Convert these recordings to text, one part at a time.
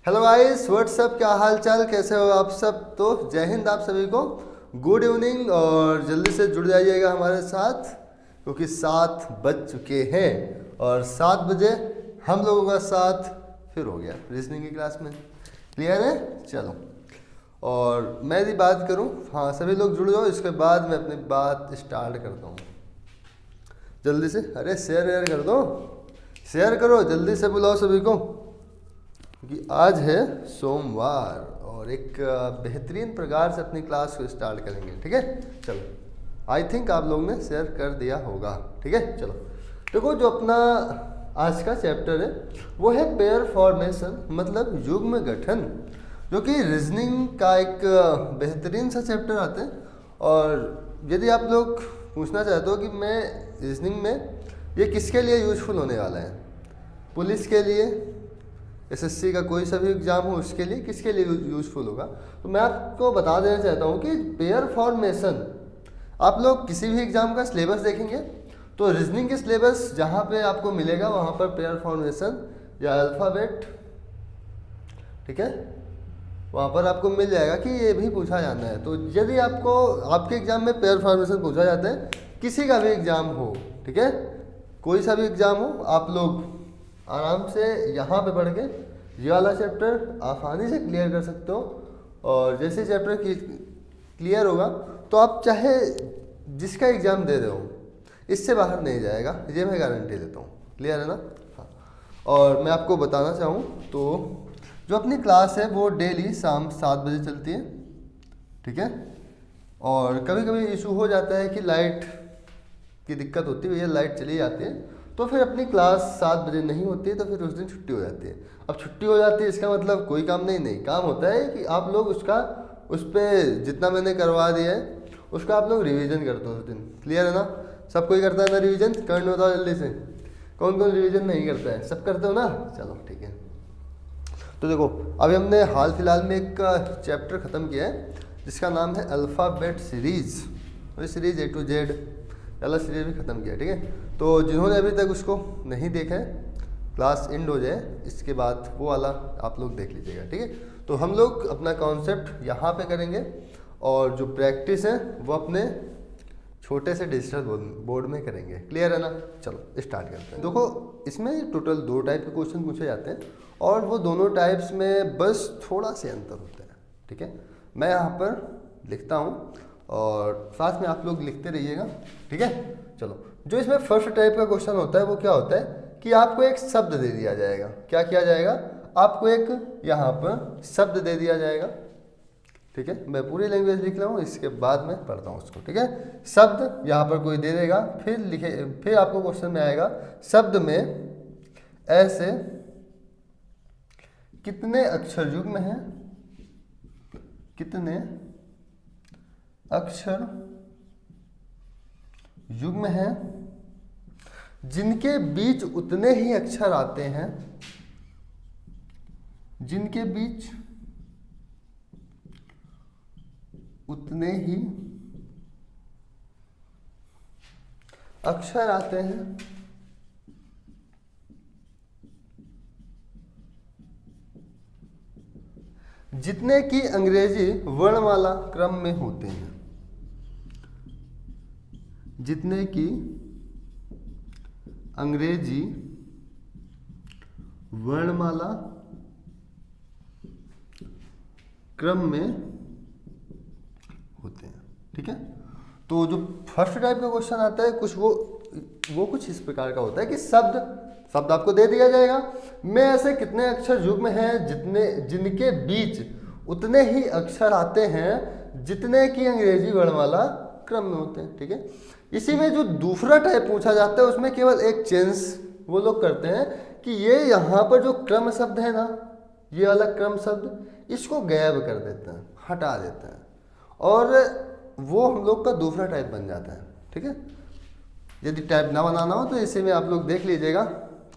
Hello guys, WhatsApp, क्या हाल चाल, कैसे हो आप सब। तो जय हिंद आप सभी को, गुड इवनिंग। और जल्दी से जुड़ जाइएगा हमारे साथ क्योंकि 7 बज चुके हैं और 7 बजे हम लोगों का साथ फिर हो गया रीजनिंग की क्लास में। क्लियर है? चलो, और मैं यदि बात करूं, हाँ सभी लोग जुड़ जाओ, इसके बाद मैं अपनी बात स्टार्ट करता हूँ। जल्दी से, अरे शेयर कर दो, शेयर करो, जल्दी से बुलाओ सभी को क्योंकि आज है सोमवार और एक बेहतरीन प्रकार से अपनी क्लास को स्टार्ट करेंगे। ठीक है, चलो, आई थिंक आप लोगों ने शेयर कर दिया होगा। ठीक है, चलो देखो, जो अपना आज का चैप्टर है वो है पेयर फॉर्मेशन, मतलब युग्म गठन, जो कि रीजनिंग का एक बेहतरीन सा चैप्टर आता है। और यदि आप लोग पूछना चाहते हो कि मैं रीजनिंग में ये किसके लिए यूजफुल होने वाला है, पुलिस के लिए, एसएससी का कोई सा भी एग्जाम हो उसके लिए, किसके लिए यूजफुल होगा, तो मैं आपको बता देना चाहता हूँ कि पेयर फॉर्मेशन, आप लोग किसी भी एग्जाम का सिलेबस देखेंगे तो रीजनिंग के सिलेबस जहाँ पे आपको मिलेगा वहाँ पर पेयर फॉर्मेशन या अल्फ़ाबेट, ठीक है, वहाँ पर आपको मिल जाएगा कि ये भी पूछा जाना है। तो यदि आपको आपके एग्जाम में पेयर फॉर्मेशन पूछा जाता है, किसी का भी एग्जाम हो, ठीक है, कोई सा भी एग्जाम हो, आप लोग आराम से यहाँ पे पढ़ के ये वाला चैप्टर आसानी से क्लियर कर सकते हो। और जैसे चैप्टर क्लियर होगा तो आप चाहे जिसका एग्ज़ाम दे रहे हो इससे बाहर नहीं जाएगा, ये मैं गारंटी देता हूँ। क्लियर है ना? हाँ, और मैं आपको बताना चाहूँ तो जो अपनी क्लास है वो डेली शाम 7 बजे चलती है। ठीक है, और कभी कभी इशू हो जाता है कि लाइट की दिक्कत होती है, भैया लाइट चली जाती है तो फिर अपनी क्लास 7 बजे नहीं होती है, तो फिर उस दिन छुट्टी हो जाती है। अब छुट्टी हो जाती है इसका मतलब कोई काम नहीं काम होता है कि आप लोग उस पर जितना मैंने करवा दिया है उसका आप लोग रिवीजन करते हो उस दिन। क्लियर है ना? सब कोई करता है ना रिवीजन? करने बताओ जल्दी से, कौन कौन रिवीजन नहीं करता है? सब करते हो ना? चलो ठीक है। तो देखो, अभी हमने हाल फिलहाल में एक चैप्टर ख़त्म किया है जिसका नाम है अल्फ़ाबेट सीरीज़। वही सीरीज़ A to Z वाला सीरीज भी ख़त्म किया। ठीक है, तो जिन्होंने अभी तक उसको नहीं देखा है, क्लास एंड हो जाए इसके बाद वो वाला आप लोग देख लीजिएगा। ठीक है, तो हम लोग अपना कॉन्सेप्ट यहाँ पे करेंगे और जो प्रैक्टिस है वो अपने छोटे से डिजिटल बोर्ड में करेंगे। क्लियर है ना? चलो स्टार्ट करते हैं। देखो, इसमें टोटल 2 टाइप के क्वेश्चन पूछे जाते हैं और वो दोनों टाइप्स में बस थोड़ा से अंतर होता है। ठीक है, मैं यहाँ पर लिखता हूँ और साथ में आप लोग लिखते रहिएगा। ठीक है, चलो, जो इसमें फर्स्ट टाइप का क्वेश्चन होता है वो क्या होता है कि आपको एक शब्द दे दिया जाएगा। क्या किया जाएगा? आपको एक यहाँ पर शब्द दे दिया जाएगा। ठीक है, मैं पूरी लैंग्वेज लिख रहा हूँ, इसके बाद मैं पढ़ता हूँ उसको। ठीक है, शब्द यहाँ पर कोई दे देगा, फिर आपको क्वेश्चन में आएगा शब्द में ऐसे कितने अक्षर युग्म हैं, कितने अक्षर युग्म हैं जिनके बीच उतने ही अक्षर आते हैं, जिनके बीच उतने ही अक्षर आते हैं, जितने की अंग्रेजी वर्णमाला क्रम में होते हैं, जितने की अंग्रेजी वर्णमाला क्रम में होते हैं। ठीक है, तो जो फर्स्ट टाइप का क्वेश्चन आता है कुछ वो कुछ इस प्रकार का होता है कि शब्द आपको दे दिया जाएगा, में ऐसे कितने अक्षर युग्म हैं जिनके बीच उतने ही अक्षर आते हैं जितने की अंग्रेजी वर्णमाला क्रम में होते हैं। ठीक है, इसी में जो दूसरा टाइप पूछा जाता है उसमें केवल एक चेंज वो लोग करते हैं कि ये यहाँ पर जो क्रम शब्द है ना, ये वाला क्रम शब्द, इसको गायब कर देते हैं, हटा देते हैं, और वो हम लोग का दूसरा टाइप बन जाता है। ठीक है, यदि टाइप ना बनाना हो तो इसी में आप लोग देख लीजिएगा,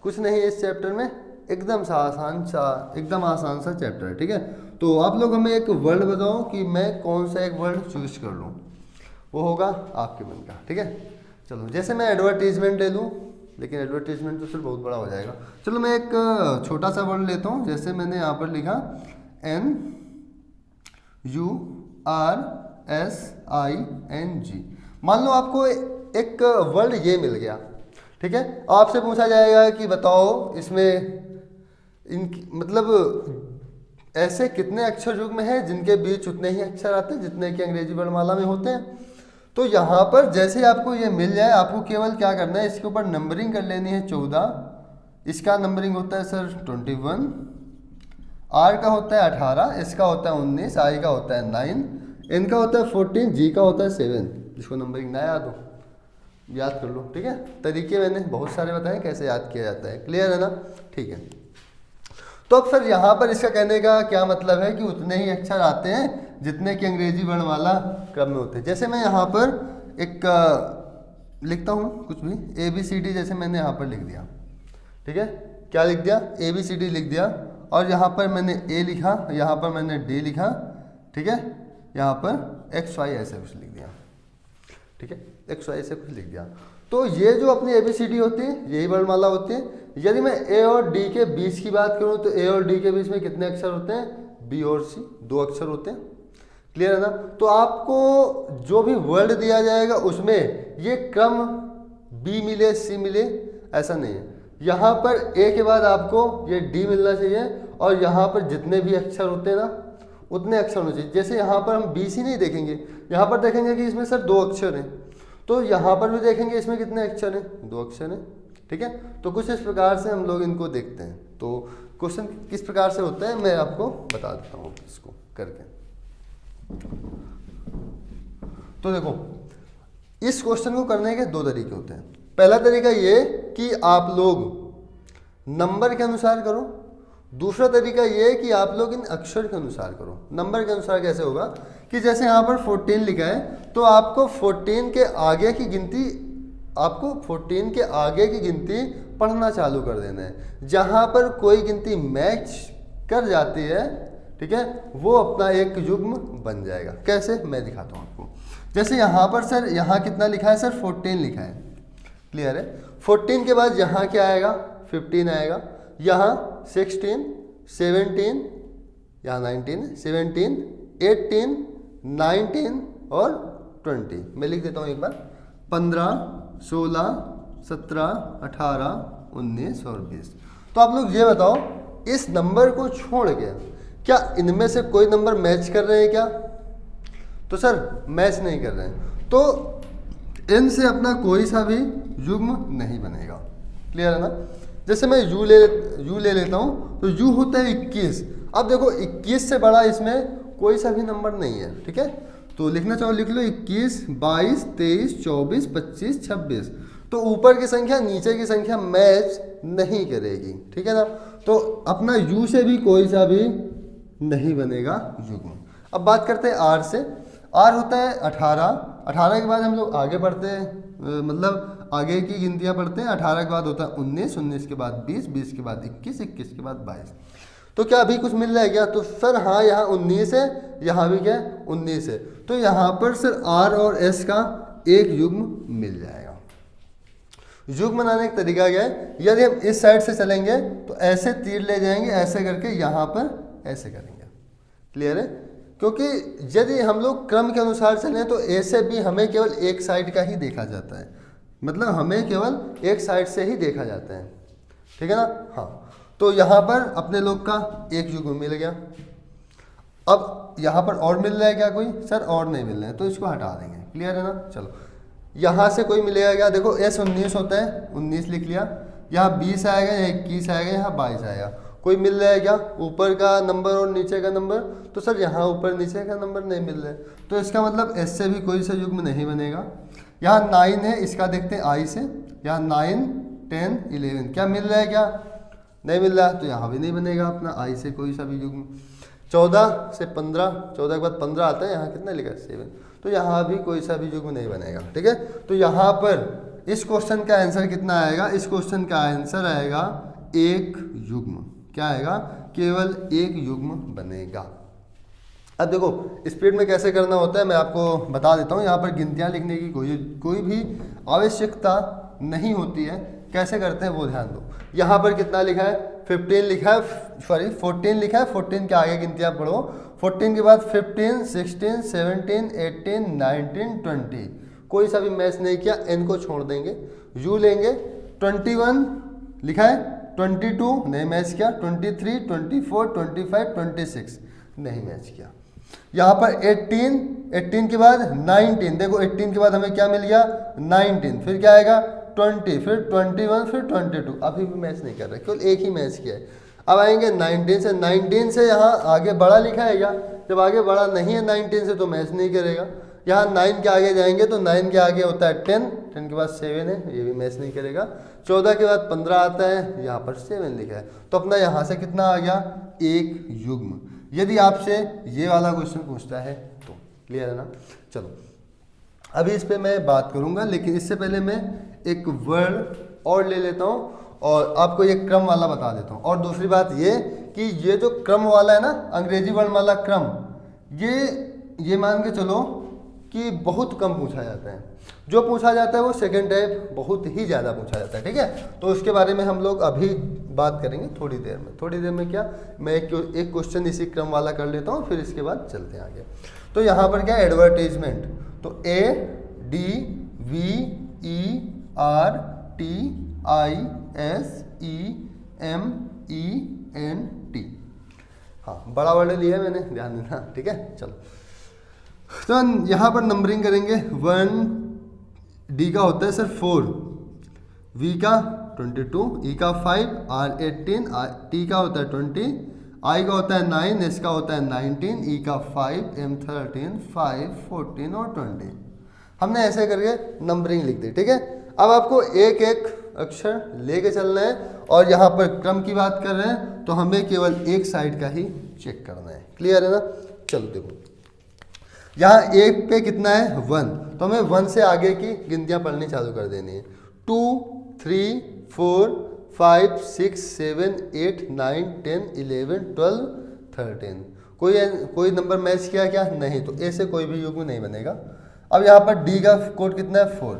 कुछ नहीं है इस चैप्टर में, एकदम आसान सा चैप्टर है। ठीक है, तो आप लोग हमें एक वर्ड बताओ कि मैं कौन सा एक वर्ड चूज कर लूँ, वो होगा आपके मन का। ठीक है, चलो, जैसे मैं एडवर्टीजमेंट ले लूँ, लेकिन एडवर्टीजमेंट तो फिर बहुत बड़ा हो जाएगा। चलो मैं एक छोटा सा वर्ड लेता हूँ, जैसे मैंने यहाँ पर लिखा NURSING। मान लो आपको एक वर्ड ये मिल गया, ठीक है। आपसे पूछा जाएगा कि बताओ इसमें मतलब ऐसे कितने अक्षर युग्म हैं जिनके बीच उतने ही अक्षर आते हैं जितने कि अंग्रेजी वर्णमाला में होते हैं। तो यहाँ पर जैसे आपको ये मिल जाए, आपको केवल क्या करना है, इसके ऊपर नंबरिंग कर लेनी है 14। इसका नंबरिंग होता है सर 21, R का होता है 18, इसका होता है 19, I का होता है 9, N का होता है 14, G का होता है 7। जिसको नंबरिंग ना याद हो याद कर लो, ठीक है। तरीके मैंने बहुत सारे बताए कैसे याद किया जाता है, क्लियर है ना, ठीक है। तो अब सर यहाँ पर इसका कहने का क्या मतलब है कि उतने ही अक्षर आते हैं जितने कि अंग्रेजी वर्णमाला क्रम में होते हैं। जैसे मैं यहाँ पर एक लिखता हूँ कुछ भी ABCD, जैसे मैंने यहाँ पर लिख दिया, ठीक है। क्या लिख दिया, ABCD लिख दिया, और यहाँ पर मैंने A लिखा, यहाँ पर मैंने D लिखा, ठीक है। यहाँ पर XY ऐसे कुछ लिख दिया, ठीक है, XY ऐसे कुछ लिख दिया। तो ये जो अपनी ABCD होती है यही वर्णमाला होती है। यदि मैं A और D के बीच की बात करूँ तो A और D के बीच में कितने अक्षर होते हैं, B और C, 2 अक्षर होते हैं, क्लियर है ना। तो आपको जो भी वर्ड दिया जाएगा उसमें ये क्रम B मिले C मिले ऐसा नहीं है। यहाँ पर A के बाद आपको ये D मिलना चाहिए, और यहाँ पर जितने भी अक्षर होते हैं ना उतने अक्षर होने चाहिए। जैसे यहाँ पर हम BC नहीं देखेंगे, यहाँ पर देखेंगे कि इसमें सर 2 अक्षर हैं, तो यहाँ पर भी देखेंगे इसमें कितने अक्षर हैं, 2 अक्षर हैं, ठीक है। तो कुछ इस प्रकार से हम लोग इनको देखते हैं। तो क्वेश्चन किस प्रकार से होता है मैं आपको बता देता हूँ इसको करके। तो देखो इस क्वेश्चन को करने के 2 तरीके होते हैं। पहला तरीका ये कि आप लोग नंबर के अनुसार करो, दूसरा तरीका ये कि आप लोग इन अक्षर के अनुसार करो। नंबर के अनुसार कैसे होगा कि जैसे यहाँ पर 14 लिखा है तो आपको 14 के आगे की गिनती पढ़ना चालू कर देना है। जहाँ पर कोई गिनती मैच कर जाती है, ठीक है, वो अपना एक युग्म बन जाएगा। कैसे, मैं दिखाता हूँ आपको। जैसे यहाँ पर सर यहाँ कितना लिखा है सर, 14 लिखा है, क्लियर है। 14 के बाद यहाँ क्या आएगा, 15 आएगा, यहाँ 16, 17, यहाँ 19, 17, 18, 19 और 20। मैं लिख देता हूँ एक बार, 15, 16, 17, 18, 19 और 20। तो आप लोग ये बताओ इस नंबर को छोड़ के क्या इनमें से कोई नंबर मैच कर रहे हैं क्या? तो सर मैच नहीं कर रहे हैं, तो इनसे अपना कोई सा भी युग्म नहीं बनेगा, क्लियर है ना। जैसे मैं यू ले लेता हूँ, तो यू होता है 21। अब देखो 21 से बड़ा इसमें कोई सा भी नंबर नहीं है, ठीक है। तो लिखना चाहो लिख लो, 21, 22, 23, 24, 25, 26। तो ऊपर की संख्या नीचे की संख्या मैच नहीं करेगी, ठीक है ना। तो अपना यू से भी कोई सा भी नहीं बनेगा युग्म। अब बात करते हैं आर से। आर होता है 18। 18 के बाद हम लोग आगे बढ़ते हैं, मतलब आगे की गिनतियां पढ़ते हैं। 18 के बाद होता है 19, 19 के बाद 20, 20 के बाद 21, 21 के बाद 22। तो क्या अभी कुछ मिल रहा है क्या? तो सर हाँ, यहाँ 19 है, यहाँ भी क्या है 19 है। तो यहाँ पर सर आर और एस का एक युग्म मिल जाएगा। युग्म बनाने का तरीका क्या है, यदि हम इस साइड से चलेंगे तो ऐसे तीर ले जाएंगे, ऐसे करके यहाँ पर ऐसे करेंगे, क्लियर है। क्योंकि यदि हम लोग क्रम के अनुसार चलें तो ए से बी हमें केवल एक साइड का ही देखा जाता है, मतलब हमें केवल एक साइड से ही देखा जाता है, ठीक है ना। हाँ, तो यहाँ पर अपने लोग का एक युग्म मिल गया। अब यहाँ पर और मिल रहा है क्या कोई? सर और नहीं मिल रहा है, तो इसको हटा देंगे, क्लियर है ना। चलो यहाँ से कोई मिलेगा क्या? देखो एस 19 होता है, 19 लिख लिया। यहाँ 20 आएगा, यहाँ 21 आएगा, यहाँ 22 आएगा। कोई मिल रहा है क्या ऊपर का नंबर और नीचे का नंबर? तो सर यहाँ ऊपर नीचे का नंबर नहीं मिल रहा है, तो इसका मतलब एस से भी कोई सा युग्म नहीं बनेगा। यहाँ 9 है, इसका देखते हैं आई से। यहाँ 9, 10, 11 क्या मिल रहा है क्या? नहीं मिल रहा, तो यहाँ भी नहीं बनेगा अपना आई से कोई सा भी युग्म। 14 से 15, 14 के बाद 15 आता है, यहाँ कितना लिखा है 7, तो यहाँ भी कोई सा भी युग्म नहीं बनेगा, ठीक है। तो यहाँ पर इस क्वेश्चन का आंसर कितना आएगा? इस क्वेश्चन का आंसर आएगा एक युग्म। क्या आएगा? केवल एक युग्म बनेगा। अब देखो स्पीड में कैसे करना होता है मैं आपको बता देता हूँ। यहाँ पर गिनतियाँ लिखने की कोई भी आवश्यकता नहीं होती है, कैसे करते हैं वो ध्यान दो। यहाँ पर कितना लिखा है, 15 लिखा है, सॉरी 14 लिखा है, 14 के आगे गिनती आप पढ़ो, 14 के बाद 15, 16, 17, 18, 19, 20, कोई सा भी मैच नहीं किया, n को छोड़ देंगे, u लेंगे, 21 लिखा है, 22 नहीं मैच किया, 23, 24, 25, 26 नहीं मैच किया। यहाँ पर 18 के बाद 19, देखो 18 के बाद हमें क्या मिल गया 19, फिर क्या आएगा 20, फिर 21, फिर 22, अभी भी मैच नहीं कर रहे, केवल एक ही मैच किया है। अब आएंगे 19 से यहाँ आगे बड़ा लिखा है क्या, जब आगे बड़ा नहीं है 19 से तो मैच नहीं करेगा। यहाँ 9 के आगे जाएंगे तो 9 के आगे होता है 10 के बाद 7 है, ये भी मैच नहीं करेगा। 14 के बाद 15 आता है, यहाँ पर 7 लिखा है, तो अपना यहाँ से कितना आ गया, एक युग्म। यदि आपसे ये वाला क्वेश्चन पूछता है तो क्लियर है ना। चलो अभी इस पे मैं बात करूंगा, लेकिन इससे पहले मैं एक वर्ड और ले लेता हूँ और आपको ये क्रम वाला बता देता हूँ। और दूसरी बात ये कि ये जो क्रम वाला है ना, अंग्रेजी वर्णमाला क्रम, ये मान के चलो कि बहुत कम पूछा जाता है। जो पूछा जाता है वो सेकंड टाइप बहुत ही ज़्यादा पूछा जाता है, ठीक है। तो उसके बारे में हम लोग अभी बात करेंगे थोड़ी देर में क्या, मैं एक क्वेश्चन इसी क्रम वाला कर लेता हूँ, फिर इसके बाद चलते हैं आगे। तो यहाँ पर क्या है, एडवर्टीजमेंट, तो ADVERTISEMENT, हाँ बड़ा वर्ड लिया मैंने, ध्यान देना, ठीक है। चलो तो यहाँ पर नंबरिंग करेंगे, 1 डी का होता है सर 4, वी का 22, ई का 5, आर 18, टी का होता है 20, आई का होता है 9, एस का होता है 19, ई का 5, एम 13, 5, 14 और 20। हमने ऐसे करके नंबरिंग लिख दी, ठीक है। अब आपको एक एक अक्षर लेके चलना है और यहाँ पर क्रम की बात कर रहे हैं तो हमें केवल एक साइड का ही चेक करना है, क्लियर है ना। चलो देखो यहाँ एक पे कितना है 1, तो हमें 1 से आगे की गिनतियाँ पढ़नी चालू कर देनी है। 2, 3, 4, 5, 6, 7, 8, 9, 10, 11, 12, 13, कोई नंबर मैच किया क्या, नहीं, तो ए से कोई भी युग्म नहीं बनेगा। अब यहाँ पर डी का कोड कितना है 4,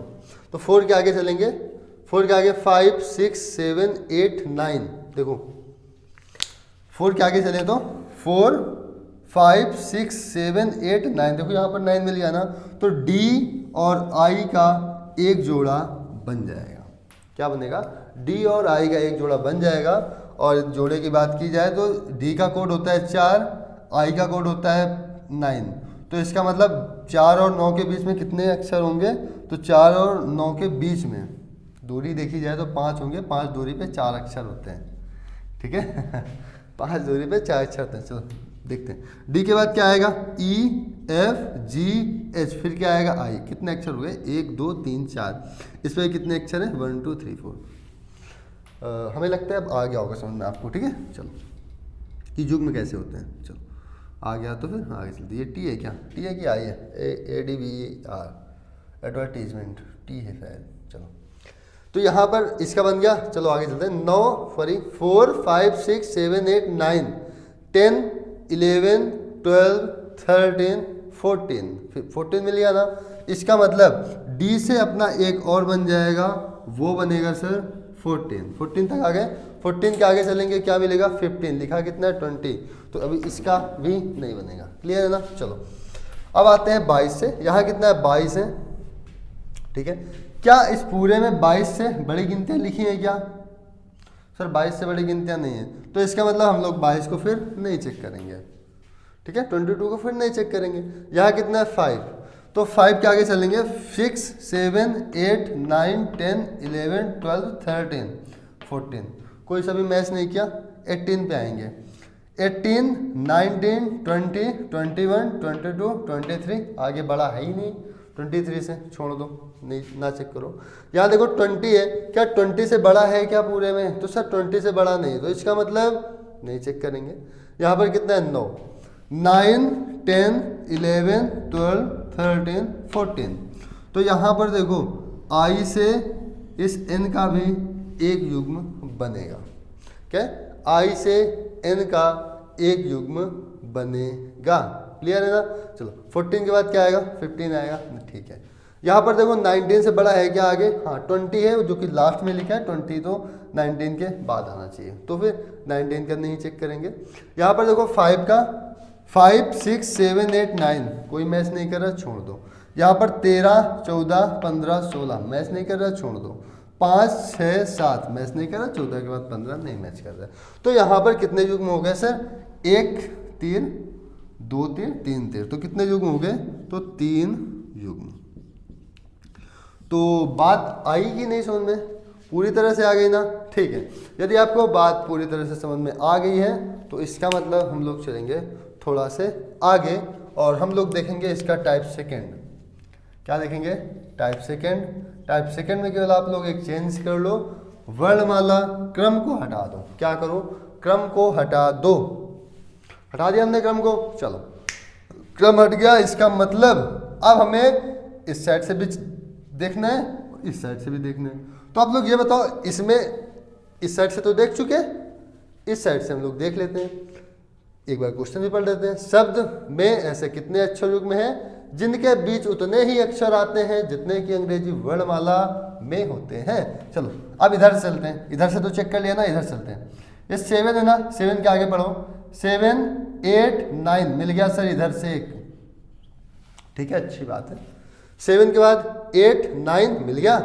तो 4 के आगे चलेंगे, 4 के आगे 5, 6, 7, 8, 9, देखो 4 के आगे चले तो 4, 5, 6, 7, 8, 9, देखो यहाँ पर 9 मिल गया ना, तो डी और आई का एक जोड़ा बन जाएगा। क्या बनेगा, डी और आई का एक जोड़ा बन जाएगा। और जोड़े की बात की जाए तो डी का कोड होता है 4, आई का कोड होता है 9, तो इसका मतलब 4 और 9 के बीच में कितने अक्षर होंगे, तो 4 और 9 के बीच में दूरी देखी जाए तो 5 होंगे, 5 दूरी पे 4 अक्षर होते हैं, ठीक है 5 दूरी पे 4 अक्षर होते हैं। चलो देखते हैं, डी के बाद क्या आएगा, ई, एफ, जी, एच, फिर क्या आएगा आई, कितने अक्षर हो गए 1, 2, 3, 4, इस पर कितने अक्षर हैं 1, 2, 3, 4। हमें लगता है अब आ गया होगा समझ में आपको, ठीक है। चलो कि युग्म कैसे होते हैं, चलो आ गया तो फिर आगे चलते। ये टी है क्या, टी है कि आई है, ADVER, एडवर्टीजमेंट, टी है शायद। चलो तो यहाँ पर इसका बन गया, चलो आगे चलते हैं। 4, 5, 6, 7, 8, 9, 10, 11, 12, 13, 14, फिर 14 मिल गया ना। इसका मतलब डी से अपना एक और बन जाएगा, वो बनेगा सर 14 तक आ गए। 14 के आगे चलेंगे, क्या मिलेगा 15, लिखा कितना है 20, तो अभी इसका भी नहीं बनेगा, क्लियर है ना। चलो अब आते हैं 22 से, यहाँ कितना है 22 है, ठीक है। क्या इस पूरे में 22 से बड़ी गिनतियाँ लिखी हैं क्या, सर 22 से बड़ी गिनतियाँ नहीं है, तो इसका मतलब हम लोग 22 को फिर नहीं चेक करेंगे, ठीक है। 22 को फिर नहीं चेक करेंगे। यहाँ कितना है 5, तो 5 के आगे चलेंगे 6, 7, 8, 9, 10, 11, 12, 13, 14, कोई सा भी मैच नहीं किया। 18 पे आएंगे, 18, 19, 20, 21, 22, 23, आगे बड़ा है ही नहीं, 23 से छोड़ दो, नहीं ना चेक करो। यहाँ देखो 20 है, क्या 20 से बड़ा है क्या पूरे में, तो सर 20 से बड़ा नहीं, तो इसका मतलब नहीं चेक करेंगे। यहाँ पर कितना है 9, 9, 10, 11, 12, 13, 14, तो यहाँ पर देखो आई से इस n का भी एक युग्म बनेगा, क्या आई से n का एक युग्म बनेगा, क्लियर है ना। चलो 14 के बाद क्या आएगा 15 आएगा, ठीक है। यहाँ पर देखो 19 से बड़ा है क्या आगे, हाँ 20 है जो कि लास्ट में लिखा है 20, तो 19 के बाद आना चाहिए, तो फिर 19 का नहीं चेक करेंगे। यहाँ पर देखो 5 का 5 6 7 8 9 कोई मैच नहीं कर रहा, छोड़ दो। यहाँ पर 13 14 15 16 मैच नहीं कर रहा, छोड़ दो। 5 6 7 मैच नहीं कर रहा, 14 के बाद 15 नहीं मैच कर रहा। तो यहाँ पर कितने युग्म हो गए सर, 1 तीर 2 तीर 3 तीर, तो कितने युग्म हो गए, तो 3 युग्म। तो बात आई कि नहीं समझ में, पूरी तरह से आ गई ना, ठीक है। यदि आपको बात पूरी तरह से समझ में आ गई है तो इसका मतलब हम लोग चलेंगे थोड़ा से आगे और हम लोग देखेंगे इसका टाइप सेकंड। क्या देखेंगे, टाइप सेकंड। टाइप सेकंड में केवल आप लोग एक चेंज कर लो, वर्णमाला क्रम को हटा दो। क्या करो, क्रम को हटा दो। हटा दिया हमने क्रम को, चलो क्रम हट गया, इसका मतलब अब हमें इस साइड से भी देखना है, इस साइड से भी देखना है। तो आप लोग ये बताओ, इसमें इस साइड से तो देख चुके, इस साइड से हम लोग देख लेते हैं। एक बार क्वेश्चन भी पढ़ लेते हैं। शब्द में ऐसे कितने अक्षर युग्म हैं जिनके बीच उतने ही अक्षर आते हैं जितने की अंग्रेजी वर्णमाला में होते हैं। चलो अब इधर से चलते हैं, इधर से तो चेक कर लिया ना, इधर चलते हैं। ये 7 है ना, 7 के आगे पढ़ो, 7 8 9 मिल गया सर इधर से एक, ठीक है, अच्छी बात है। 7 के बाद 8 9 मिल गया,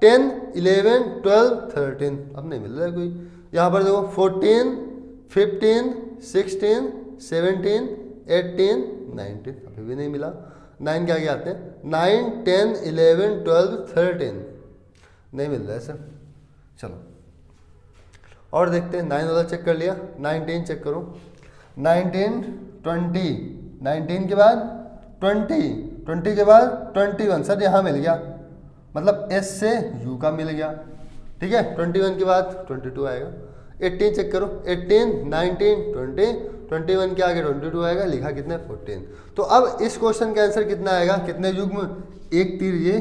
10 11 12 13 अब नहीं मिल रहा है कोई। यहाँ पर देखो 14 15 16 17 18 19 अभी भी नहीं मिला। 9 के आगे आते हैं, 9 10 11 12 13 नहीं मिल रहा है सर। चलो और देखते हैं, 9 वाला चेक कर लिया, 19 चेक करो, 19 20 19 के बाद 20 20 के बाद 21 सर यहाँ मिल गया, मतलब एस से यू का मिल गया, ठीक है। 21 के बाद 22 आएगा। 18 चेक करो, 18 19 20 21 के आगे 22 आएगा, लिखा कितने 14। तो अब इस क्वेश्चन का आंसर कितना आएगा, कितने युग्म, एक तीर ये,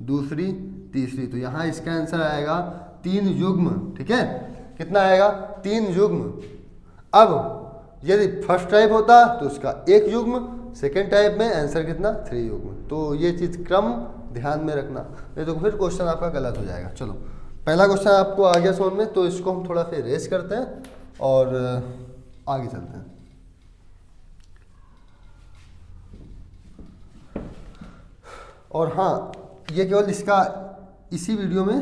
दूसरी तीसरी, तो यहाँ इसका आंसर आएगा 3 युग्म, ठीक है। कितना आएगा, 3 युग्म। अब यदि फर्स्ट टाइप होता तो उसका 1 युग्म, सेकेंड टाइप में आंसर कितना 3 युग्म। तो ये चीज़ क्रम ध्यान में रखना, नहीं तो फिर क्वेश्चन आपका गलत हो जाएगा। चलो पहला क्वेश्चन आपको आ गया समझ में, तो इसको हम थोड़ा फिर रेस करते हैं और आगे चलते हैं। और हाँ, ये केवल इसका इसी वीडियो में,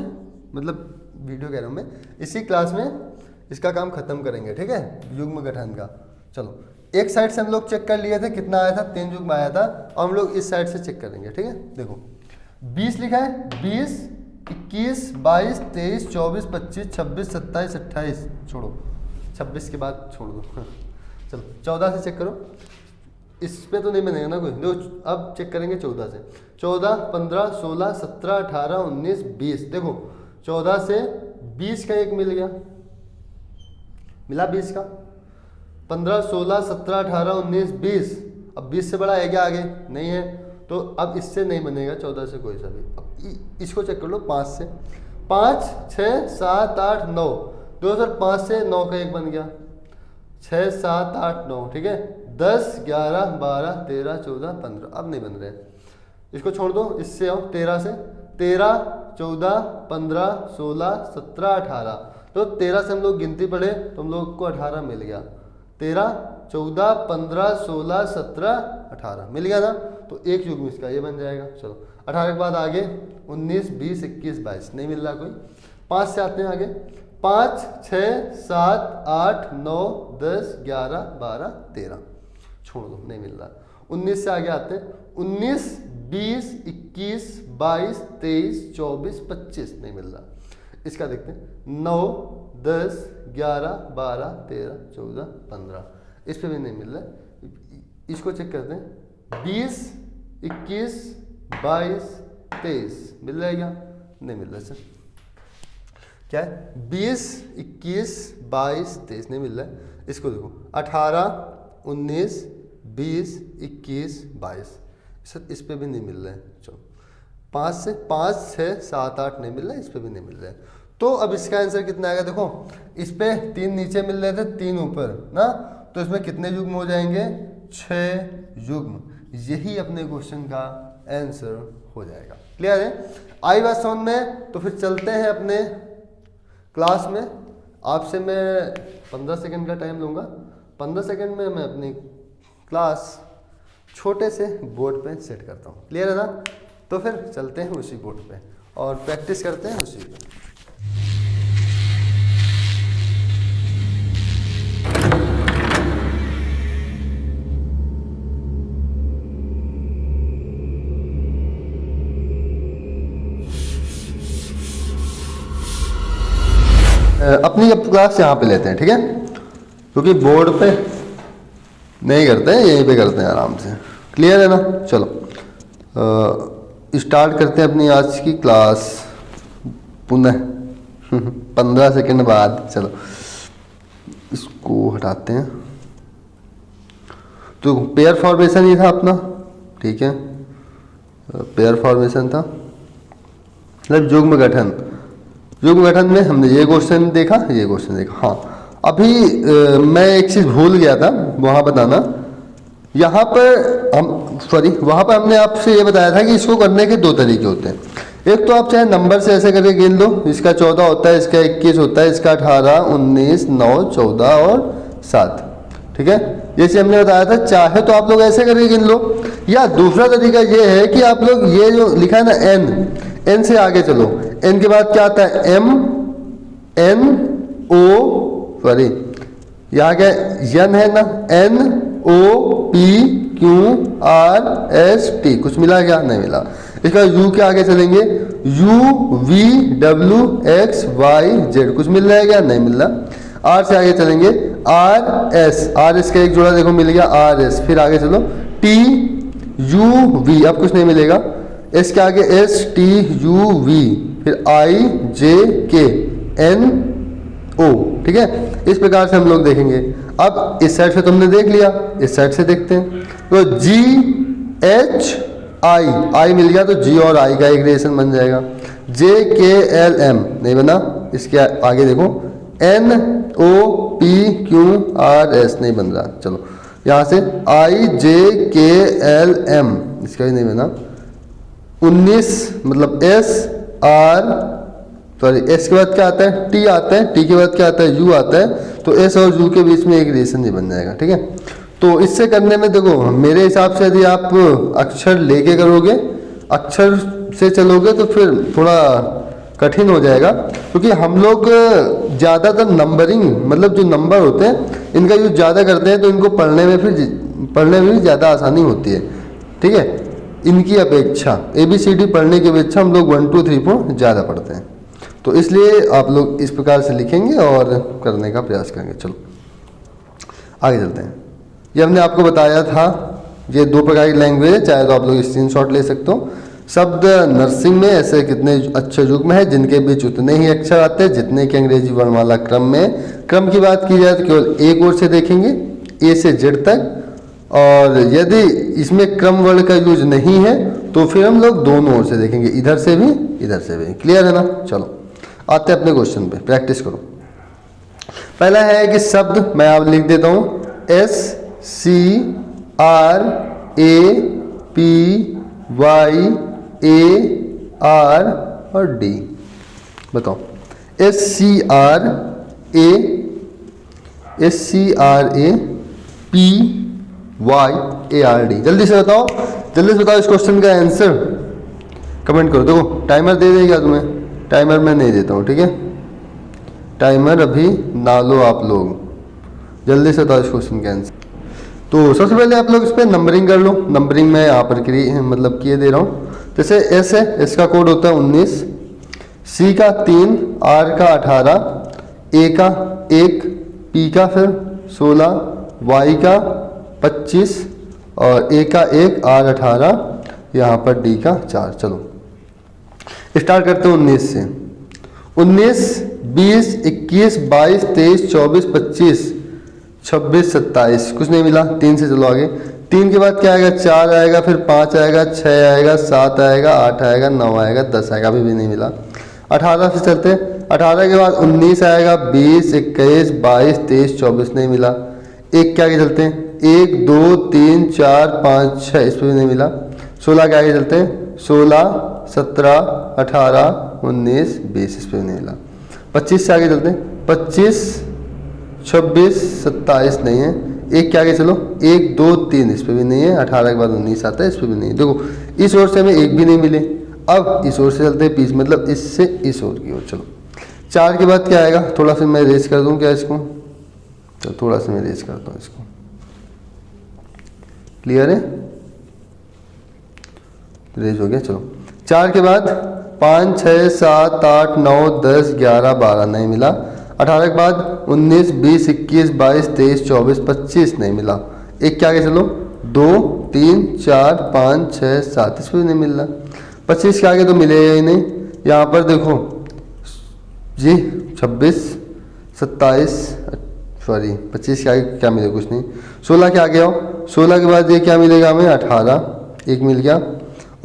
मतलब वीडियो कह रहा हूँ मैं, इसी क्लास में इसका काम खत्म करेंगे, ठीक है, युग्म गठन का। चलो एक साइड से हम लोग चेक कर लिए थे, कितना आया था, 3 युग्म आया था, और हम लोग इस साइड से चेक करेंगे, ठीक है। देखो 20 लिखा है, 20 21 22 23 24 25 26 27 28, छोड़ो 26 के बाद छोड़ दो चलो 14 से चेक करो, इस पे तो नहीं बनेगा ना कोई, देखो अब चेक करेंगे 14 से। 14 15 16 17 18 19 20, देखो 14 से 20 का एक मिल गया, मिला 20 का, 15 16 17 18 19 20, अब 20 से बड़ा है क्या आगे, नहीं है, तो अब इससे नहीं बनेगा 14 से कोई सा भी। अब इसको चेक कर लो 5 से, 5 6 7 8 9, 2005 से 9 का एक बन गया, 6 7 8 9, ठीक है। 10 11 12 13 14 15 अब नहीं बन रहे, इसको छोड़ दो, इससे आओ 13 से, 13 14 15 16 17 18, तो 13 से हम लोग गिनती पढ़े तो हम लोग को 18 मिल गया, 13 14 15 16 17 18 मिल गया ना, तो एक युग्म इसका ये बन जाएगा। चलो 18 के बाद आगे 19 20 21 22 नहीं मिल रहा कोई। 5 से आते हैं आगे, 5 6 7 8 9 10 11 12 13, छोड़ दो नहीं मिल रहा। 19 से आगे आते हैं, 19 20 21 22 23 24 25 नहीं मिल रहा। इसका देखते हैं 9 10 11 12 13 14 15, इस पे भी नहीं मिल रहा। इसको चेक करते हैं, 20 21 22 23 मिल जाएगा, नहीं मिल रहा सर, क्या है 20 21 22 23 नहीं मिल रहा है। इसको देखो 18 19 20 21 22, सर इस पे भी नहीं मिल रहा है। चलो 5 से 5 6 7 8 नहीं मिल रहा है, इस पे भी नहीं मिल रहा है। तो अब इसका आंसर कितना आएगा, देखो इस पे 3 नीचे मिल रहे थे 3 ऊपर ना, तो इसमें कितने युग्म हो जाएंगे 6 युग्म। यही अपने क्वेश्चन का आंसर हो जाएगा। क्लियर है? आई बात समझ में? तो फिर चलते हैं अपने क्लास में। आपसे मैं 15 सेकंड का टाइम लूँगा। 15 सेकंड में मैं अपनी क्लास छोटे से बोर्ड पे सेट करता हूँ। क्लियर है ना? तो फिर चलते हैं उसी बोर्ड पे और प्रैक्टिस करते हैं उसी पे। अपनी अब क्लास यहाँ पे लेते हैं, ठीक है? क्योंकि बोर्ड पे नहीं करते हैं, यहीं पे करते हैं आराम से। क्लियर है ना? चलो स्टार्ट करते हैं अपनी आज की क्लास पुनः 15 सेकंड बाद। चलो इसको हटाते हैं। तो पेयर फॉर्मेशन ही था अपना, ठीक है? पेयर फॉर्मेशन था, मतलब युग्म गठन। युग्म गठन में हमने ये क्वेश्चन देखा, ये क्वेश्चन देखा। हाँ, अभी मैं एक चीज़ भूल गया था वहाँ बताना। यहाँ पर वहाँ पर हमने आपसे ये बताया था कि इसको करने के दो तरीके होते हैं। एक तो आप चाहे नंबर से ऐसे करके गिन लो, इसका 14 होता है, इसका 21 होता है, इसका 18, 19, 9, 14 और 7, ठीक है? जैसे हमने बताया था, चाहे तो आप लोग ऐसे करके गिन लो, या दूसरा तरीका ये है कि आप लोग ये जो लिखा है ना एन से आगे चलो। एन के बाद क्या आता है? एम एन ओ, सॉरी यहाँ क्या यन है ना, N O P Q R S T. कुछ मिला क्या? नहीं मिला। इसका यू के आगे चलेंगे, U V W X Y Z. कुछ मिल रहा है क्या? नहीं मिल रहा। आर से आगे चलेंगे, आर एस, आर एस का एक जोड़ा देखो मिल गया, आर एस। फिर आगे चलो, टी यू वी, अब कुछ नहीं मिलेगा। एस के आगे एस टी यू वी, फिर आई जे के एन ओ, ठीक है? इस प्रकार से हम लोग देखेंगे। अब इस साइड से तुमने देख लिया, इस साइड से देखते हैं। तो जी एच आई, आई मिल गया तो जी और आई का एक रिलेशन बन जाएगा। जे के एल एम नहीं बना, इसके आगे देखो, N O P Q R S नहीं बन रहा। चलो यहाँ से आई जे के एल एम, इसका भी नहीं बना। 19 मतलब एस आर, सॉरी एस के बाद क्या आता है? टी आता है, टी के बाद क्या आता है? यू आता है। तो एस और यू के बीच में एक रिलेशन ही बन जाएगा, ठीक है? तो इससे करने में देखो, मेरे हिसाब से यदि आप अक्षर लेके करोगे, अक्षर से चलोगे तो फिर थोड़ा कठिन हो जाएगा, क्योंकि हम लोग ज़्यादातर नंबरिंग, मतलब जो नंबर होते हैं इनका यूज ज़्यादा करते हैं, तो इनको पढ़ने में भी ज़्यादा आसानी होती है, ठीक है? इनकी अपेक्षा ABCD पढ़ने की अपेक्षा हम लोग 1 2 3 4 ज़्यादा पढ़ते हैं। तो इसलिए आप लोग इस प्रकार से लिखेंगे और करने का प्रयास करेंगे। चलो आगे चलते हैं। ये हमने आपको बताया था, ये 2 प्रकार की लैंग्वेज है, चाहे तो आप लोग स्क्रीनशॉट ले सकते हो। शब्द नर्सिंग में ऐसे कितने अच्छे युग्म है जिनके बीच उतने ही अक्षर आते हैं जितने कि अंग्रेजी वर्णमाला क्रम में। क्रम की बात की जाए तो केवल एक ओर से देखेंगे, ए से जेड तक, और यदि इसमें क्रम वर्ण का यूज नहीं है तो फिर हम लोग दोनों ओर से देखेंगे, इधर से भी इधर से भी। क्लियर है ना? चलो आते हैं अपने क्वेश्चन पे, प्रैक्टिस करो। पहला है कि शब्द मैं आप लिख देता हूँ, S C R A P Y A R और डी। बताओ, S C R A P Y A R D. जल्दी से बताओ, जल्दी से बताओ इस क्वेश्चन का आंसर, कमेंट करो। देखो टाइमर दे देगा तुम्हें, टाइमर मैं नहीं देता हूँ, ठीक है? टाइमर अभी ना लो आप लोग, जल्दी से बताओ इस क्वेश्चन का आंसर। तो सबसे पहले आप लोग इस पर नंबरिंग कर लो। नंबरिंग में यहाँ पर किए दे रहा हूँ। जैसे एस है, एस का कोड होता है 19, सी का 3, आर का 18, ए का 1, पी का फिर 16, वाई का 25 और ए का 1, आर 18, यहाँ पर डी का 4। चलो स्टार्ट करते हैं 19 से। 19, 20, 21, 22, 23, 24, 25, 26, 27। कुछ नहीं मिला। 3 से चलो आगे। 3 के बाद क्या आएगा? 4 आएगा, फिर 5 आएगा, 6 आएगा, 7 आएगा, 8 आएगा, 9 आएगा, 10 आएगा, अभी भी नहीं मिला। 18 से चलते हैं। 18 के बाद 19 आएगा, 20, 21, 22, 23, 24 नहीं मिला। 1 के आगे चलते हैं। 1 2 3 4 5 6, इस पर भी नहीं मिला। 16 के आगे चलते हैं, 16, 17, 18, 19, 20, इस पर नहीं मिला। 25 से आगे चलते हैं, 25, 26, 27 नहीं है। एक के आगे चलो, 1, 2, 3, इस पर भी नहीं है। 18 के बाद 19 आता है, इस पर भी नहीं है। देखो इस ओर से हमें एक भी नहीं मिले। अब इस ओर से चलते हैं 20, मतलब इससे इस ओर की ओर। चलो 4 के बाद क्या आएगा, थोड़ा सा मैं रेज कर दूं क्या इसको, तो थोड़ा सा मैं रेज करता हूँ इसको। क्लियर है, रेज हो गया। चलो 4 के बाद 5, 6, 7, 8, 9, 10, 11, 12 नहीं मिला। 18 के बाद 19, 20, 21, 22, 23, 24, 25 नहीं मिला। एक के आगे चलो, 2, 3, 4, 5, 6, 7, इस पर भी नहीं मिल रहा। 25 के आगे तो मिलेगा ही नहीं। यहाँ पर देखो जी 26, 27, सॉरी 25 के आगे क्या मिलेगा, कुछ नहीं। 16 के आगे आओ, 16 के बाद ये क्या मिलेगा हमें, 18, एक मिल गया।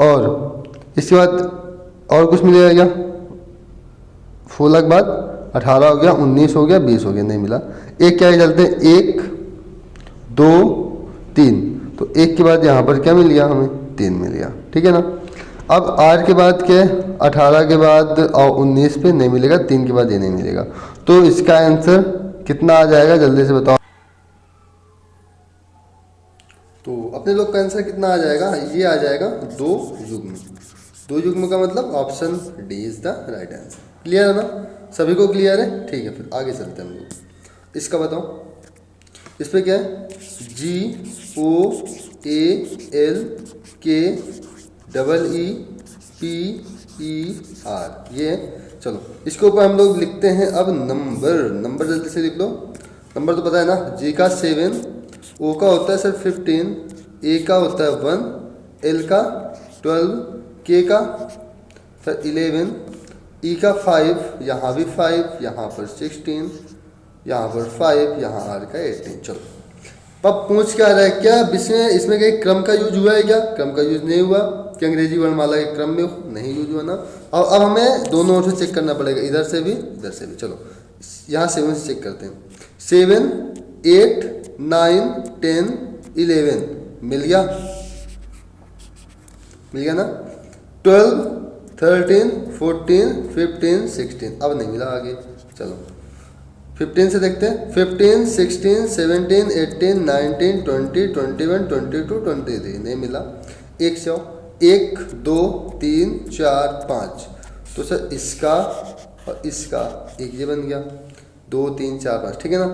और इसके बाद और कुछ मिलेगा क्या, 16 के बाद 18 हो गया, 19 हो गया, 20 हो गया, नहीं मिला। एक के आगे चलते हैं, 1, 2, 3, तो एक के बाद यहाँ पर क्या मिल गया हमें, 3 मिल गया, ठीक है ना। अब 8 के बाद क्या, 18 के बाद और 19 पे नहीं मिलेगा, 3 के बाद ये नहीं मिलेगा। तो इसका आंसर कितना आ जाएगा, जल्दी से बताओ। तो अपने लोग का आंसर कितना आ जाएगा, ये आ जाएगा 2 युग्म। 2 युग्म का मतलब option D is the right answer. Clear है ना, सभी को क्लियर है, ठीक है। फिर आगे चलते हैं हम लोग। इसका बताओ, इस पे क्या है, GOALEPER, ये है। चलो इसके ऊपर हम लोग लिखते हैं अब नंबर जल्दी से लिख लो। नंबर तो पता है ना, G का 7, O का होता है सर 15, A का होता है 1, L का 12, K का सर 11, E का 5, यहाँ भी 5, यहाँ पर 16, यहाँ पर 5, यहाँ R का 18। चलो अब पूछ क्या रहा है, क्या इसमें क्या क्रम का यूज हुआ है, क्या क्रम का यूज नहीं हुआ कि अंग्रेजी वर्णमाला के क्रम में नहीं यूज हुआ ना। अब हमें दोनों ओर से चेक करना पड़ेगा, इधर से भी इधर से भी। चलो यहाँ 7 से चेक करते हैं, 7, 8, 9, 10, 11 मिल गया ना। 12, 13, 14, 15, 16 अब नहीं मिला आगे। चलो 15 से देखते हैं, 15, 16, 17, 18, 19, 20, 21, 22, 23 नहीं मिला। एक से 1, 2, 3, 4, 5, तो सर इसका और इसका एक ये बन गया, 2, 3, 4, 5, ठीक है ना।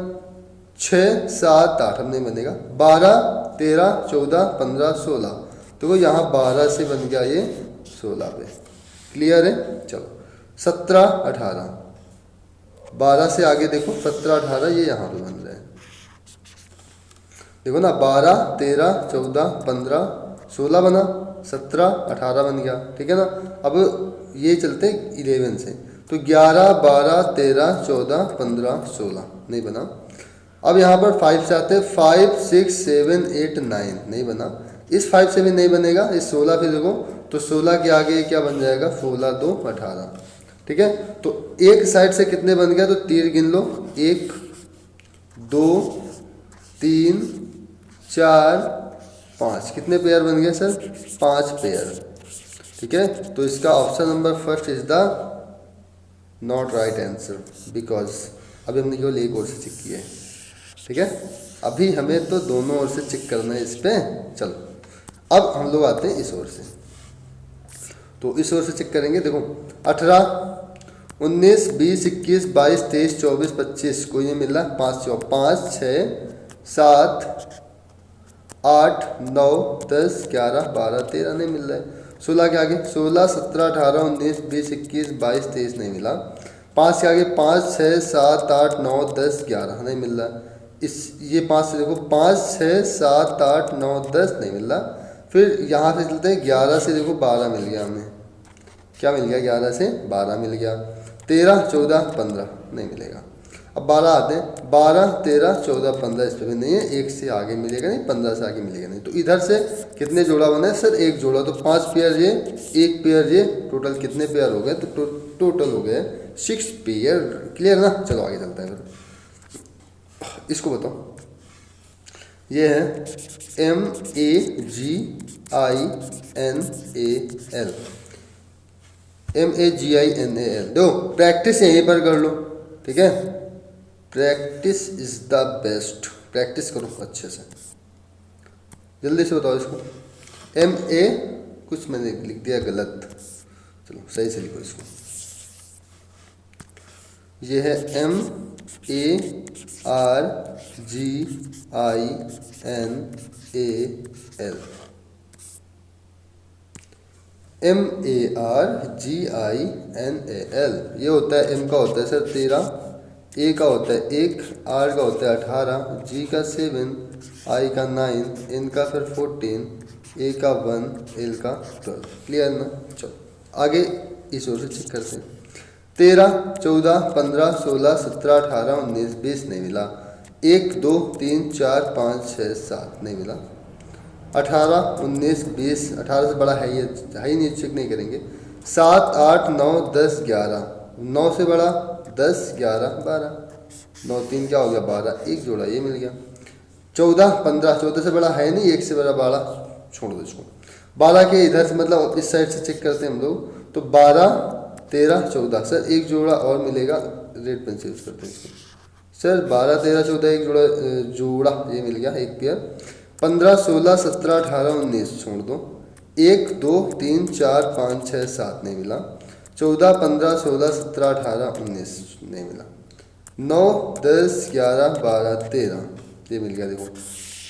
6, 7, 8 अब नहीं बनेगा। 12, 13, 14, 15, 16, तो यहाँ 12 से बन गया ये 16 पे। क्लियर है। चलो 17, 18, 12 से आगे देखो, 17, 18 ये यहाँ पे बन रहा है, देखो ना। 12, 13, 14, 15, 16 बना, 17, 18 बन गया, ठीक है ना। अब ये चलते 11 से, तो 11, 12, 13, 14, 15, 16 नहीं बना। अब यहाँ पर 5 से आते हैं, 5, 6, 7, 8, 9 नहीं बना। इस 5 से भी नहीं बनेगा, इस 16 पे देखो, तो 16 के आगे क्या बन जाएगा, 16, 2, 18, ठीक है। तो एक साइड से कितने बन गया, तो तीर गिन लो, 1, 2, 3, 4, 5, कितने पेयर बन गए सर, 5 पेयर, ठीक है। तो इसका option number first is the not right answer, because अभी हमने केवल एक ओर से चेक किया है, ठीक है। अभी हमें तो दोनों ओर से चेक करना है इस पे। चलो अब हम लोग आते हैं इस ओर से, तो इस ओर से चेक करेंगे। देखो 18, 19, 20, 21, 22, 23, 24, 25 कोई नहीं मिल रहा। 5, 6, 7, 8, 9, 10, 11, 12, 13 नहीं मिल रहा है। 16 के आगे 16, 17, 18, 19, 20, 21, 22, 23 नहीं मिला। 5 के आगे 5, 6, 7, 8, 9, 10, 11 नहीं मिल रहा। ये 5 से देखो, 5, 6, 7, 8, 9, 10 नहीं मिल रहा। फिर यहाँ से चलते हैं, 11 से देखो 12 मिल गया हमें, क्या मिल गया, 11 से 12 मिल गया। 13, 14, 15 नहीं मिलेगा। अब 12 आते हैं, 12, 13, 14, 15 इस पर भी नहीं है। एक से आगे मिलेगा नहीं, 15 से आगे मिलेगा नहीं। तो इधर से कितने जोड़ा बना है सर, एक जोड़ा, तो 5 पेयर ये, एक पेयर ये, टोटल कितने पेयर हो गए, तो टोटल हो गए 6 पेयर। क्लियर ना। चलो आगे चलते हैं फिर, इसको बताओ। ये है MAGINAL, MAGINAL। दो प्रैक्टिस यहीं पर कर लो, ठीक है। Practice is the best, practice करो अच्छे से। जल्दी से बताओ इसको। MA कुछ मैंने लिख दिया गलत, चलो सही से लिखो इसको। ये है MARGINAL, MARGINAL। ये होता है, M का होता है सर 13, A का होता है 1, R का होता है 18, G का 7, I का 9, N का फिर 14, A का 1, L का 12। क्लियर ना? चलो आगे इस ओर से चेक करते हैं। 13, 14, 15, 16, 17, 18, 19, 20 नहीं मिला। 1, 2, 3, 4, 5, 6, 7 नहीं मिला। 18, 19, 20, 18 से बड़ा है ये, है ही नहीं, चेक नहीं करेंगे। 7, 8, 9, 10, 11, 9 से बड़ा 10, 11, 12, 9 3 क्या हो गया 12, एक जोड़ा ये मिल गया। 14, 15, 14 से बड़ा है नहीं, 1 से बड़ा 12, छोड़ दो इसको। 12 के इधर से मतलब इस साइड से चेक करते हैं हम लोग, तो 12, 13, 14, सर एक जोड़ा और मिलेगा, रेड पेन से यूज करते हैं इसको। सर 12, 13, 14 एक जोड़ा ये मिल गया, एक पेयर। 15, 16, 17, 18, 19 छोड़ दो। 1, 2, 3, 4, 5, 6, 7 नहीं मिला। 14, 15, 16, 17, 18, 19 नहीं मिला। 9, 10, 11, 12, 13 ये मिल गया, देखो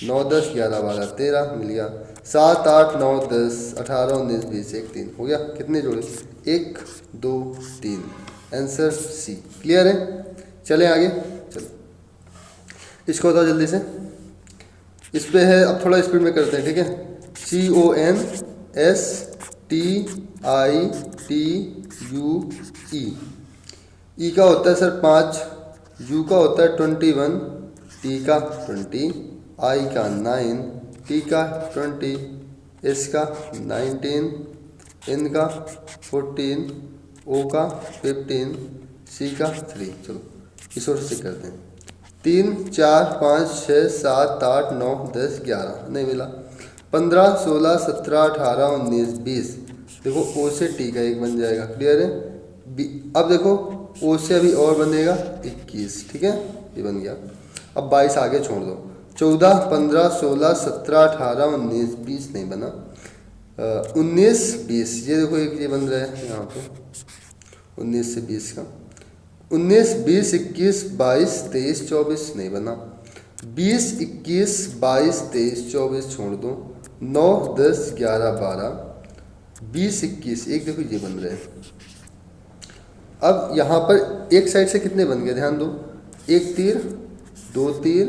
9, 10, 11, 12, 13 मिल गया। 7, 8, 9, 10, 18, 19, 20, 1, 3 हो गया। कितने जोड़े? 1, 2, 3। Answer C. क्लियर है? चले आगे, चलो इसको बताओ जल्दी से। इस पे है, अब थोड़ा स्पीड में करते हैं, ठीक है। CONSTITUE, ई का होता है सर 5, यू का होता है 21, टी का 20, आई का 9, टी का 20, एस का 19, एन का 14, ओ का 15, सी का 3। चलो इस ओर से करते हैं। 3, 4, 5, 6, 7, 8, 9, 10, 11 नहीं मिला। 15, 16, 17, 18, 19, 20 देखो ओ से टी का एक बन जाएगा। क्लियर है? अब देखो ओ से अभी और बनेगा 21, ठीक है, ये बन गया। अब 22 आगे छोड़ दो। 14, 15, 16, 17, 18, 19, 20 नहीं बना। 19, 20 ये देखो एक ये बन रहा है यहाँ पे 19 से 20 का। 19, 20, 21, 22, 23, 24 नहीं बना। 20, 21, 22, 23, 24 छोड़ दो। 9, 10, 11, 12, 20, 21 एक देखो ये बन रहे हैं। अब यहाँ पर एक साइड से कितने बन गए ध्यान दो, 1 तीर, 2 तीर,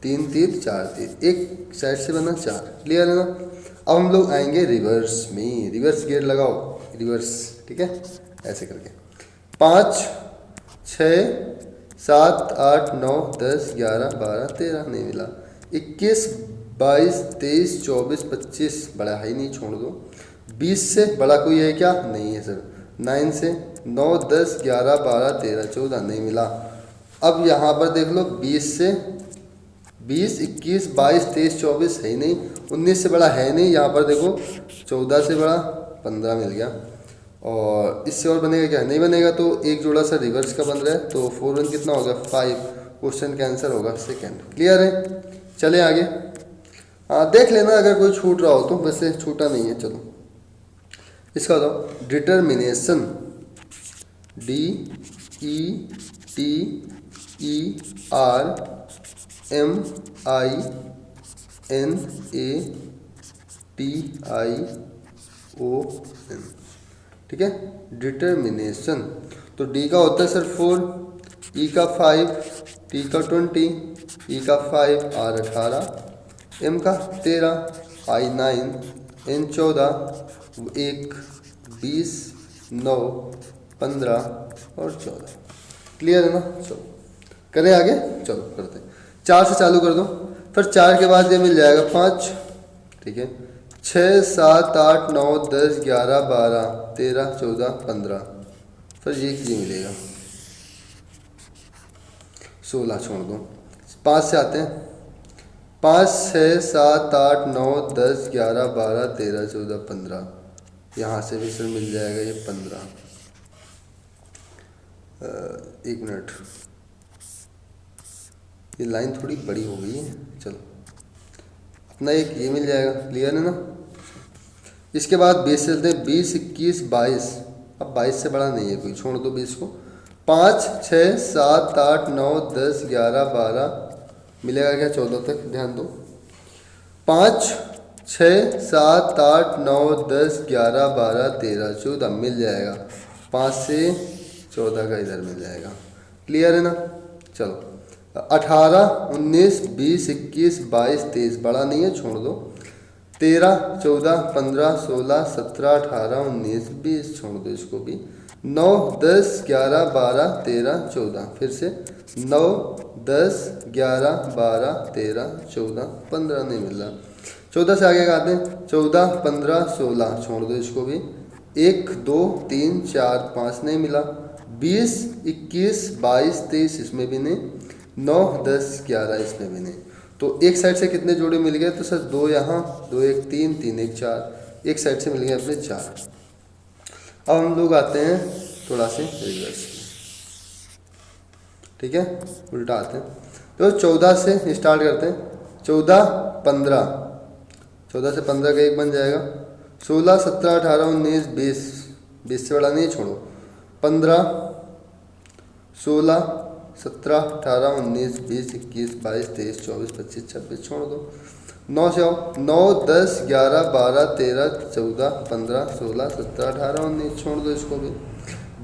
3 तीर, 4 तीर, एक साइड से बना 4। क्लियर है ना? अब हम लोग आएंगे रिवर्स में, रिवर्स गियर लगाओ, रिवर्स, ठीक है, ऐसे करके। 5, 6, 7, 8, 9, 10, 11, 12, 13 नहीं मिला। 21, 22, 23, 24, 25 बड़ा है ही नहीं, छोड़ दो। 20 से बड़ा कोई है क्या? नहीं है सर। 9 से 9, 10, 11, 12, 13, 14 नहीं मिला। अब यहाँ पर देख लो 20 से 20, 21, 22, 23, 24 है ही नहीं। 19 से बड़ा है नहीं, यहाँ पर देखो 14 से बड़ा 15 मिल गया। और इससे और बनेगा क्या? नहीं बनेगा। तो एक जोड़ा सा रिवर्स का बन रहा है, तो 4 1 कितना होगा 5। क्वेश्चन का आंसर होगा सेकंड। क्लियर है? चले आगे। हाँ देख लेना अगर कोई छूट रहा हो तो, वैसे छूटा नहीं है। चलो इसका बताओ। डिटर्मिनेशन, DETERMINATION, ठीक है, डिटर्मिनेशन। तो डी का होता है सर 4, ई का 5, टी का 20, ई का 5, आर 18, एम का 13, आई 9, एन 14, 1, 20, 9, 15 और 14। क्लियर है ना? चलो करें आगे, चलो करते हैं। 4 से चालू कर दो, फिर 4 के बाद ये मिल जाएगा 5, ठीक है। 6, 7, 8, 9, 10, 11, 12, 13, 14, 15 फिर ये मिलेगा 16 छोड़ दो। 5 से आते हैं। 5 6 7 8 9 10 11 12 13 14 15, यहाँ से भी सर मिल जाएगा ये 15। एक मिनट, ये लाइन थोड़ी बड़ी हो गई है, चलो अपना एक ये मिल जाएगा, क्लियर है ना। इसके बाद 20 से चलते हैं, 20 21 22, अब 22 से बड़ा नहीं है कोई, छोड़ दो 20 को। 5 6 7 8 9 10 11 12, मिलेगा क्या 14 तक, ध्यान दो। 5 6 7 8 9 10 11 12 13 14, मिल जाएगा। 5 से 14 का इधर मिल जाएगा, क्लियर है ना। चलो 18 19 20 21 22 23, बड़ा नहीं है, छोड़ दो। 13 14 15 16 17 18 19 20, छोड़ दो इसको भी। 9 10 11 12 13 14, फिर से 9 10 11 12 13 14 15, नहीं मिल रहा। 14 से आगे आते हैं, 14 15 16, छोड़ दो इसको भी। 1 2 3 4 5, नहीं मिला। 20 21 22 23, इसमें भी नहीं। 9 10 11, इसमें भी नहीं। तो एक साइड से कितने जोड़े मिल गए, तो सर 2 यहाँ, 2 1 3 3 1 4, एक साइड से मिल गए अपने 4। अब हम लोग आते हैं थोड़ा से रिवर्स, ठीक है, उल्टा आते हैं। तो 14 से स्टार्ट करते हैं, 14 15, 14 से 15 का एक बन जाएगा। 16 17 18 19 20, 20 से बड़ा नहीं, छोड़ो। 15 16 17 18 19 20 21 22 23 24 25 26, छोड़ दो। 9 से आओ, 9 10 11 12 13 14 15 16 17 18 19, छोड़ दो इसको भी।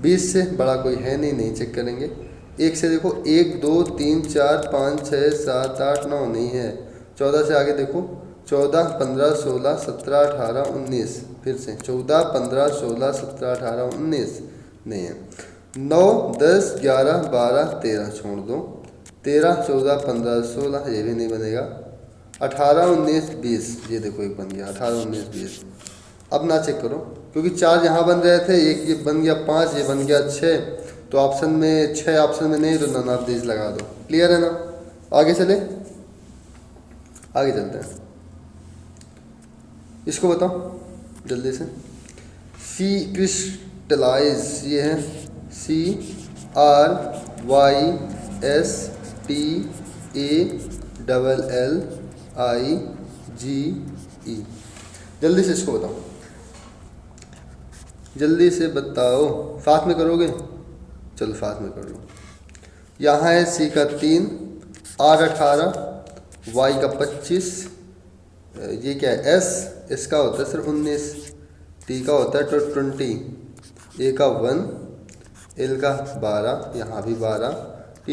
20 से बड़ा कोई है नहीं चेक करेंगे। 1 से देखो, 1 2 3 4 5 6 7 8 9, नहीं है। 14 से आगे देखो, 14 15 16 17 18 19, फिर से 14 15 16 17 18 19, नहीं है। 9 10 11 12 13, छोड़ दो। 13 14 15 16, ये भी नहीं बनेगा। 18 19 20, ये देखो एक बन गया, 18 19 20। अब ना चेक करो, क्योंकि 4 यहाँ बन रहे थे, एक ये बन गया 5, ये बन गया 6, तो ऑप्शन में 6 ऑप्शन में नहीं, तो नन ऑफ दिस लगा दो, क्लियर है ना। आगे चले, आगे चलते हैं, इसको बताओ जल्दी से। सी क्रिस्टलाइज, ये है CRYSTALLIGE, जल्दी से इसको बताओ, जल्दी से बताओ, साथ में करोगे, चलो साथ में कर लो। यहाँ है C का 3, R 18, Y का 25, ये क्या है S, इसका होता है सिर्फ 19, T का होता है 20, A का 1, L का 12, यहाँ भी 12, T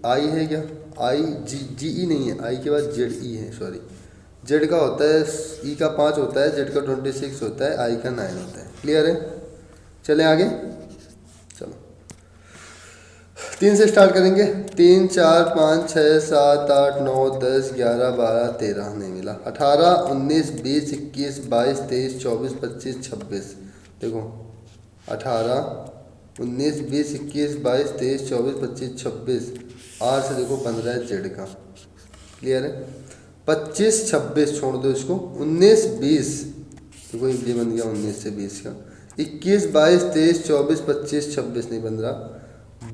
I है क्या, I G E नहीं है, I के बाद ZE है, सॉरी। Z का होता है, E का 5 होता है, Z का 26 होता है, I का 9 होता है, क्लियर है। चलें आगे, चलो 3 से स्टार्ट करेंगे। 3 4 5 6 7 8 9 10 11 12 13, नहीं मिला। 18 19 20 21 22 23 24 25 26, देखो 18 19 20 21 22 23 24 25 26, R से देखो 15 है, Z का, क्लियर है। 25 26, छोड़ दो इसको। 19 20, देखो ये बन गया 19 से 20 का। 21 22 23 24 25 26, नहीं बन रहा।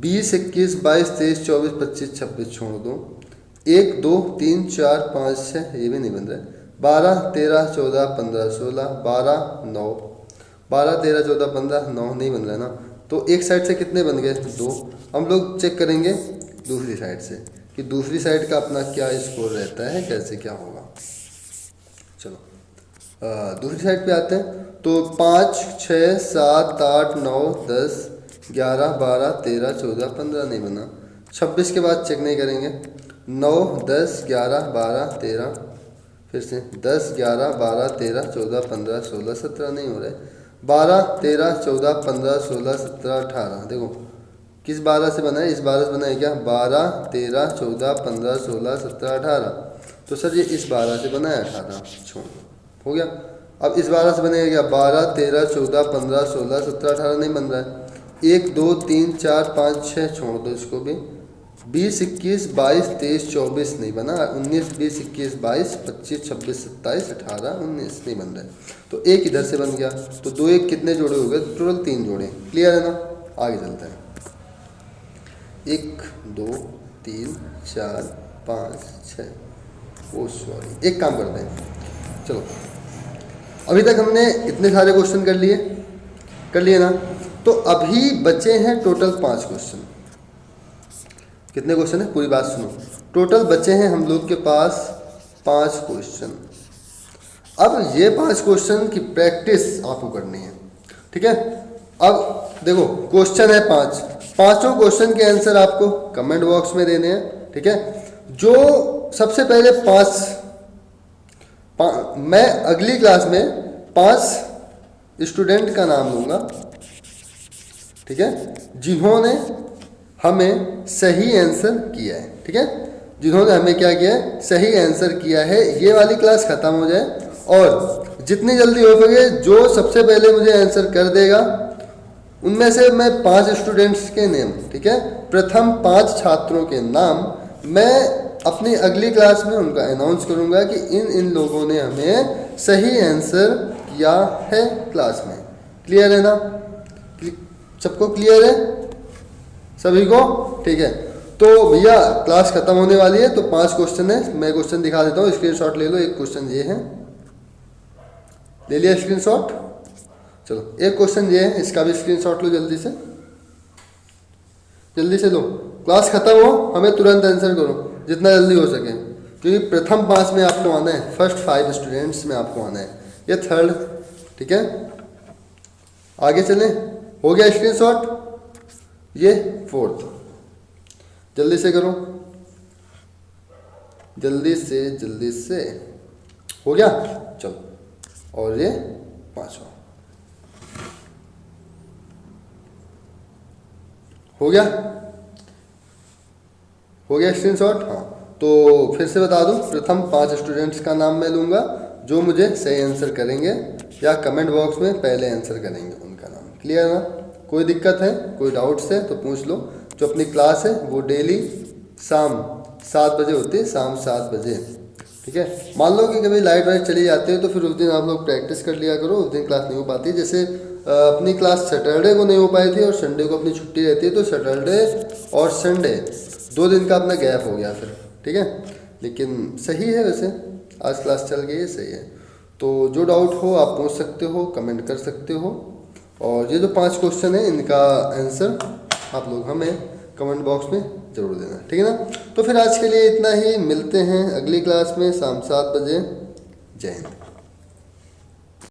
20 21 22 23 24 25 26, छोड़ दो। 1 2 3 4 5 6, ये भी नहीं बन रहा है। 12 13 14 15 16, 12 9, 12 13 14 15 9, नहीं बन रहा है ना। तो एक साइड से कितने बन गए, 2। हम लोग चेक करेंगे दूसरी साइड से कि दूसरी साइड का अपना क्या स्कोर रहता है, कैसे क्या होगा। चलो दूसरी साइड पे आते हैं। तो 5 6 7 8 9 10 11 12 13 14 15, नहीं बना। 26 के बाद चेक नहीं करेंगे। 9 10 11 12 13, फिर से 10 11 12 13 14 15 16 17, नहीं हो रहे। 12 13 14 15 16 17 18, देखो किस 12 से बना है, इस 12 से बना है क्या। 12 13 14 15 16 17 18, तो सर ये इस 12 से बना है 18, छोड़ हो गया। अब इस 12 से बनेगा क्या, 12 13 14 15 16 17 18, नहीं बन रहा है। 1 2 3 4 5 6, छोड़ दो इसको भी। 20, 21, 22, 23, 24 नहीं बना, 19, 20, 21, 22, 25, 26, 27, 18, 19 नहीं बन रहा है, तो एक इधर से बन गया, तो 2 1 कितने जोड़े हो गए, टोटल 3 जोड़े। क्लियर है ना, आगे चलते हैं। 1 2 3 4 5 6, ओ सॉरी, एक काम करते हैं, चलो अभी तक हमने इतने सारे क्वेश्चन कर लिए ना, तो अभी बचे हैं टोटल 5 क्वेश्चन। कितने क्वेश्चन है, पूरी बात सुनो। टोटल बचे हैं हम लोग के पास 5 क्वेश्चन। अब ये 5 क्वेश्चन की प्रैक्टिस आपको करनी है, ठीक है। अब देखो क्वेश्चन है 5, पांचों क्वेश्चन के आंसर आपको कमेंट बॉक्स में देने हैं, ठीक है। जो सबसे पहले 5 मैं अगली क्लास में 5 स्टूडेंट का नाम लूंगा, ठीक है, जिन्होंने हमें सही आंसर किया है, ठीक है, जिन्होंने हमें क्या किया है, सही आंसर किया है। ये वाली क्लास खत्म हो जाए और जितनी जल्दी हो सके जो सबसे पहले मुझे आंसर कर देगा उनमें से मैं 5 स्टूडेंट्स के नेम, ठीक है, प्रथम 5 छात्रों के नाम मैं अपनी अगली क्लास में उनका अनाउंस करूंगा कि इन लोगों ने हमें सही आंसर किया है क्लास में। क्लियर है ना, सबको क्लियर है सभी को, ठीक है। तो भैया क्लास खत्म होने वाली है, तो 5 क्वेश्चन है, मैं क्वेश्चन दिखा देता हूँ, स्क्रीनशॉट ले लो। एक क्वेश्चन ये है, ले लिया स्क्रीनशॉट, चलो एक क्वेश्चन ये है, इसका भी स्क्रीनशॉट लो, जल्दी से लो। क्लास खत्म हो हमें तुरंत आंसर करो जितना जल्दी हो सके, क्योंकि प्रथम 5 में आपको आना है, फर्स्ट 5 स्टूडेंट्स में आपको आना है, ये थर्ड, ठीक है। आगे चलें, हो गया स्क्रीनशॉट, ये 4th, जल्दी से करो, जल्दी से हो गया, चलो। और ये 5वां हो गया स्क्रीनशॉट। हाँ, तो फिर से बता दूं, प्रथम 5 स्टूडेंट्स का नाम मैं लूँगा जो मुझे सही आंसर करेंगे या कमेंट बॉक्स में पहले आंसर करेंगे, उनका नाम। क्लियर है ना, कोई दिक्कत है, कोई डाउट्स है तो पूछ लो। जो अपनी क्लास है वो डेली शाम 7 बजे होती है, शाम 7 बजे, ठीक है। मान लो कि कभी लाइट वाइट चली जाती है तो फिर उस दिन आप लोग प्रैक्टिस कर लिया करो, उस दिन क्लास नहीं हो पाती। जैसे अपनी क्लास सैटरडे को नहीं हो पाई थी और संडे को अपनी छुट्टी रहती है, तो सैटरडे और संडे 2 दिन का अपना गैप हो गया फिर, ठीक है। लेकिन सही है, वैसे आज क्लास चल गई है, सही है। तो जो डाउट हो आप पूछ सकते हो, कमेंट कर सकते हो। और ये जो 5 क्वेश्चन है इनका आंसर आप लोग हमें कमेंट बॉक्स में ज़रूर देना, ठीक है ना। तो फिर आज के लिए इतना ही, मिलते हैं अगली क्लास में शाम 7 बजे। जय हिंद।